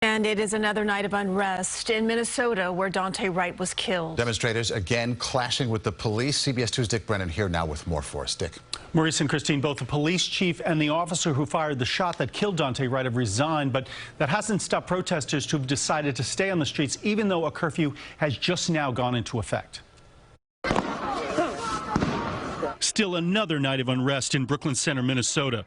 And it is another night of unrest in Minnesota where Daunte Wright was killed. Demonstrators again clashing with the police. CBS 2's Dick Brennan here now with more for us. Dick. Maurice and Christine, both the police chief and the officer who fired the shot that killed Daunte Wright have resigned, but that hasn't stopped protesters who've decided to stay on the streets even though a curfew has just now gone into effect. Still another night of unrest in Brooklyn Center, Minnesota.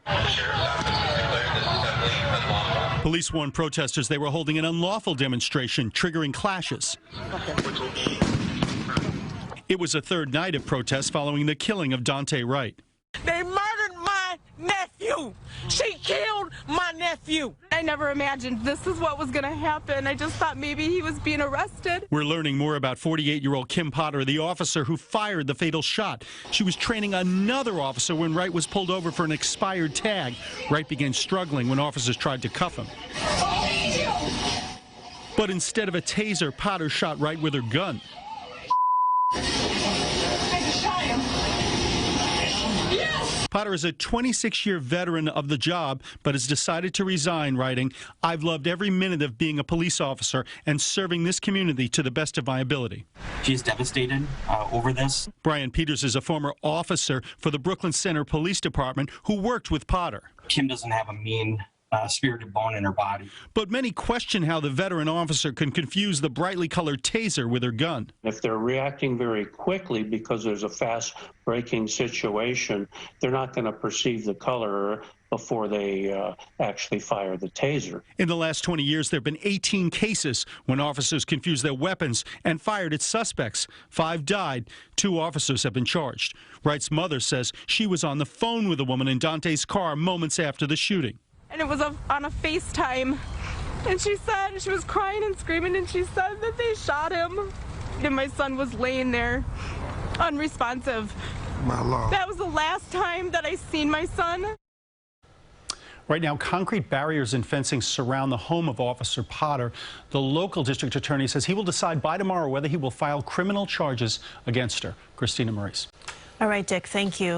Police warned protesters they were holding an unlawful demonstration, triggering clashes. It was a third night of protests following the killing of Daunte Wright. They murdered my nephew. She killed my nephew. I never imagined this is what was going to happen. I just thought maybe he was being arrested. We're learning more about 48-year-old Kim Potter, the officer who fired the fatal shot. She was training another officer when Wright was pulled over for an expired tag. Wright began struggling when officers tried to cuff him. But instead of a taser, Potter shot Wright with her gun. Potter is a 26-year veteran of the job, but has decided to resign, writing, "I've loved every minute of being a police officer and serving this community to the best of my ability." She's devastated over this. Brian Peters is a former officer for the Brooklyn Center Police Department who worked with Potter. Kim doesn't have a mean spirited bone in her body. But many question how the veteran officer can confuse the brightly colored taser with her gun. If they're reacting very quickly because there's a fast-breaking situation, they're not going to perceive the color before they actually fire the taser. In the last 20 years, there have been 18 cases when officers confused their weapons and fired at suspects. 5 died. 2 officers have been charged. Wright's mother says she was on the phone with a woman in Daunte's car moments after the shooting. And it was on a FaceTime. And she said, she was crying and screaming, and she said that they shot him. And my son was laying there, unresponsive. My Lord. That was the last time that I seen my son. Right now, concrete barriers and fencing surround the home of Officer Potter. The local district attorney says he will decide by tomorrow whether he will file criminal charges against her. Christina Maurice. All right, Dick, thank you.